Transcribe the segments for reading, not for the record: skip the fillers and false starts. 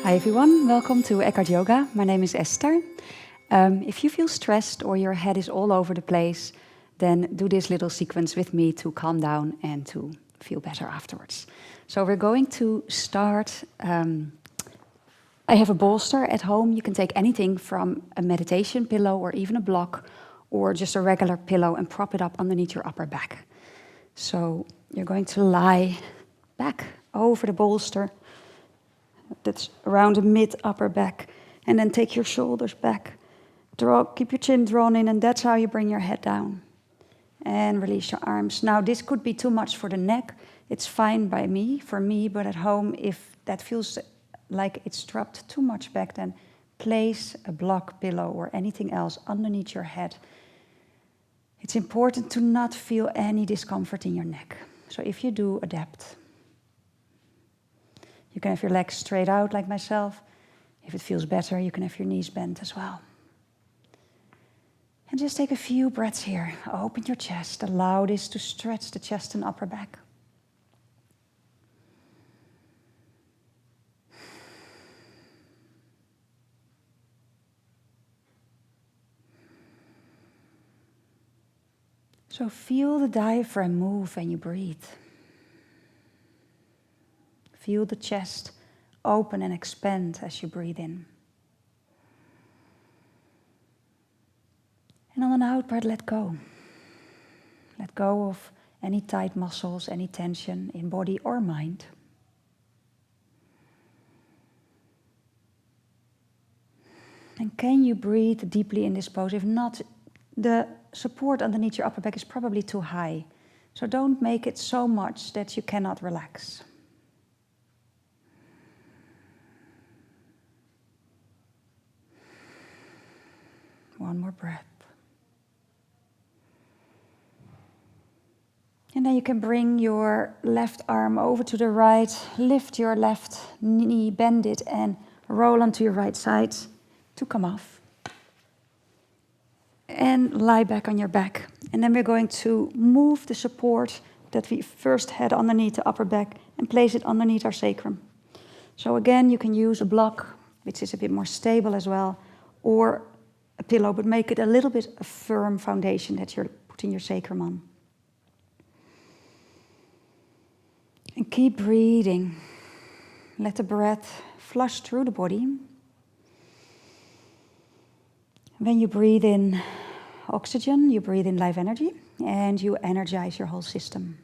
Hi everyone, welcome to Ekhart Yoga. My name is Esther. If you feel stressed or your head is all over the place, then do this little sequence with me to calm down and to feel better afterwards. So we're going to start. I have a bolster at home. You can take anything from a meditation pillow or even a block or just a regular pillow and prop it up underneath your upper back. So you're going to lie back over the bolster. That's around the mid-upper back. And then take your shoulders back. Keep your chin drawn in, and that's how you bring your head down. And release your arms. Now, this could be too much for the neck. It's fine for me, but at home, if that feels like it's dropped too much back, then place a block pillow or anything else underneath your head. It's important to not feel any discomfort in your neck. So if you do, adapt. You can have your legs straight out like myself. If it feels better, you can have your knees bent as well. And just take a few breaths here. Open your chest. Allow this to stretch the chest and upper back. So feel the diaphragm move when you breathe. Feel the chest open and expand as you breathe in. And on an out breath, let go. Let go of any tight muscles, any tension in body or mind. And can you breathe deeply in this pose? If not, the support underneath your upper back is probably too high. So don't make it so much that you cannot relax. One more breath. And then you can bring your left arm over to the right, lift your left knee, bend it, and roll onto your right side to come off. And lie back on your back. And then we're going to move the support that we first had underneath the upper back and place it underneath our sacrum. So again, you can use a block, which is a bit more stable as well, or a pillow, but make it a little bit a firm foundation that you're putting your sacrum on. And keep breathing. Let the breath flush through the body. When you breathe in oxygen, you breathe in life energy, and you energize your whole system.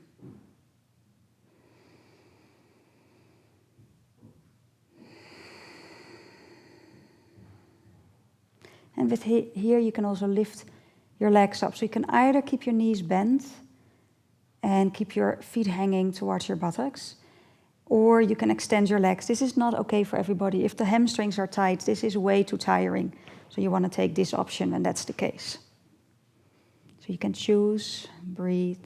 And with here you can also lift your legs up. So you can either keep your knees bent and keep your feet hanging towards your buttocks, or you can extend your legs. This is not okay for everybody. If the hamstrings are tight, this is way too tiring. So you want to take this option, and that's the case. So you can choose, breathe.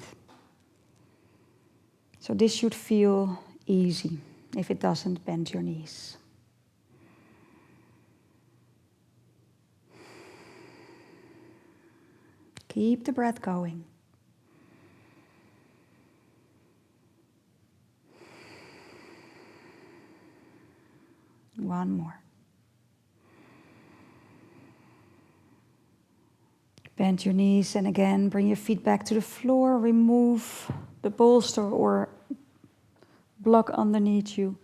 So this should feel easy. If it doesn't, bend your knees. Keep the breath going. One more. Bend your knees and again bring your feet back to the floor. Remove the bolster or block underneath you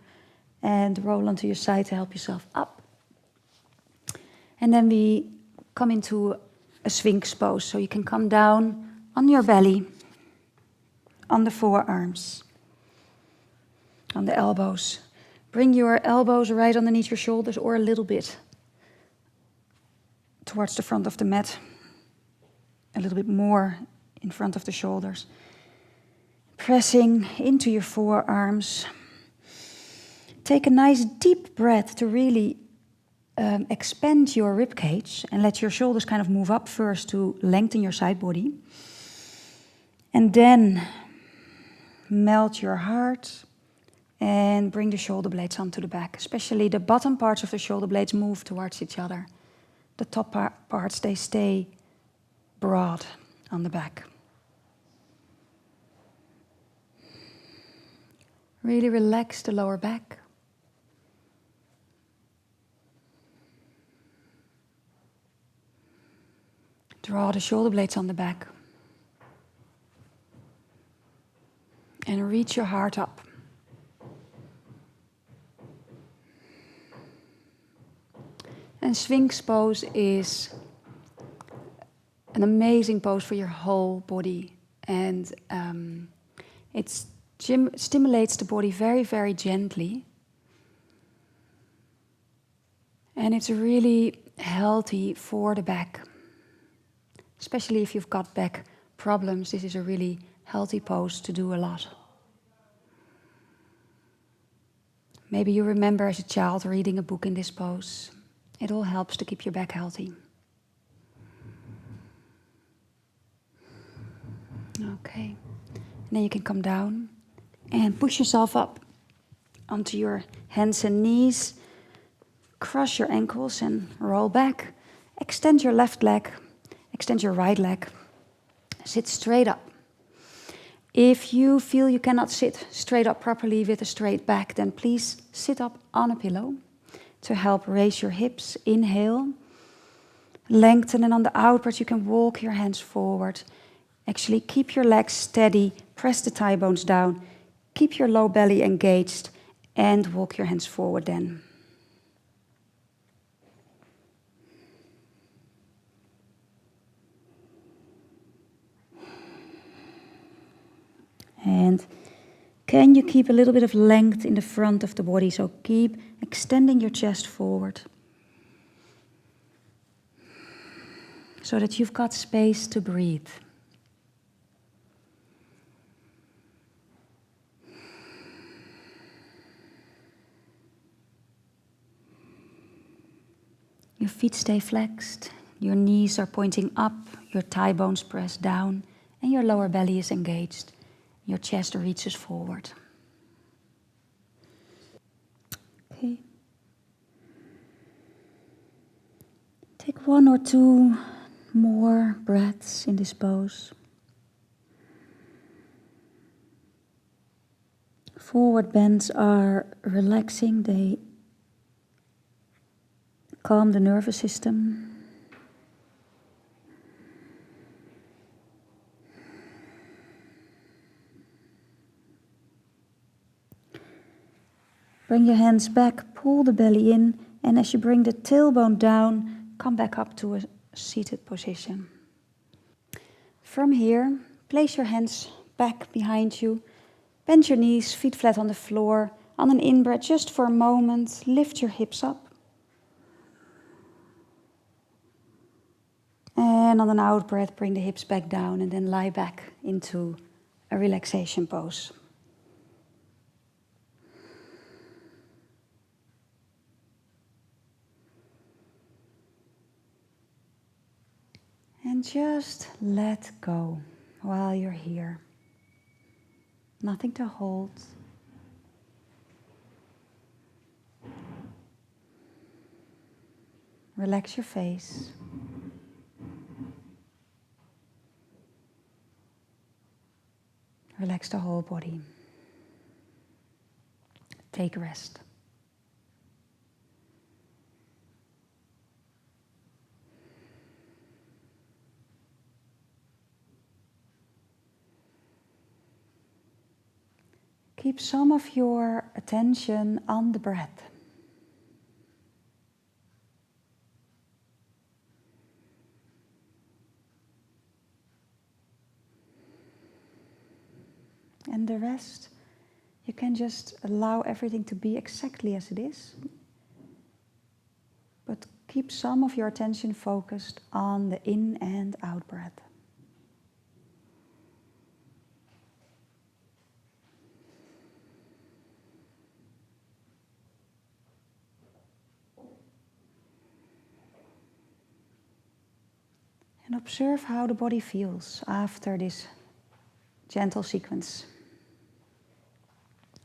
and roll onto your side to help yourself up. And then we come into a Sphinx pose, so you can come down on your belly, on the forearms, on the elbows. Bring your elbows right underneath your shoulders or a little bit towards the front of the mat, a little bit more in front of the shoulders. Pressing into your forearms. Take a nice deep breath to really expand your rib cage and let your shoulders kind of move up first to lengthen your side body. And then melt your heart and bring the shoulder blades onto the back. Especially the bottom parts of the shoulder blades move towards each other. The top parts, they stay broad on the back. Really relax the lower back. Draw the shoulder blades on the back. And reach your heart up. And Sphinx pose is an amazing pose for your whole body. And it stimulates the body very, very gently. And it's really healthy for the back. Especially if you've got back problems, this is a really healthy pose to do a lot. Maybe you remember as a child reading a book in this pose. It all helps to keep your back healthy. Okay. And then you can come down and push yourself up onto your hands and knees. Cross your ankles and roll back. Extend your left leg. Extend your right leg. Sit straight up. If you feel you cannot sit straight up properly with a straight back, then please sit up on a pillow to help raise your hips. Inhale. Lengthen, and on the out breath you can walk your hands forward. Actually keep your legs steady. Press the thigh bones down. Keep your low belly engaged and walk your hands forward then. And can you keep a little bit of length in the front of the body? So keep extending your chest forward. So that you've got space to breathe. Your feet stay flexed. Your knees are pointing up. Your thigh bones press down. And your lower belly is engaged. Your chest reaches forward. Okay. Take 1 or 2 more breaths in this pose. Forward bends are relaxing. They calm the nervous system. Bring your hands back, pull the belly in, and as you bring the tailbone down, come back up to a seated position. From here, place your hands back behind you, bend your knees, feet flat on the floor. On an in-breath, just for a moment, lift your hips up. And on an out-breath, bring the hips back down and then lie back into a relaxation pose. And just let go while you're here. Nothing to hold. Relax your face. Relax the whole body. Take rest. Keep some of your attention on the breath. And the rest, you can just allow everything to be exactly as it is. But keep some of your attention focused on the in and out breath. And observe how the body feels after this gentle sequence.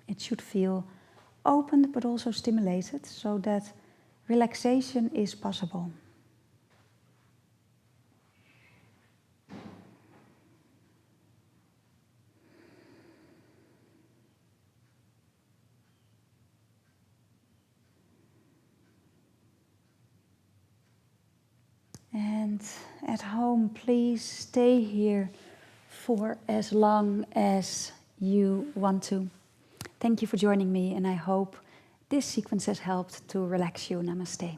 It should feel opened but also stimulated so that relaxation is possible. And at home, please stay here for as long as you want to. Thank you for joining me, and I hope this sequence has helped to relax you. Namaste.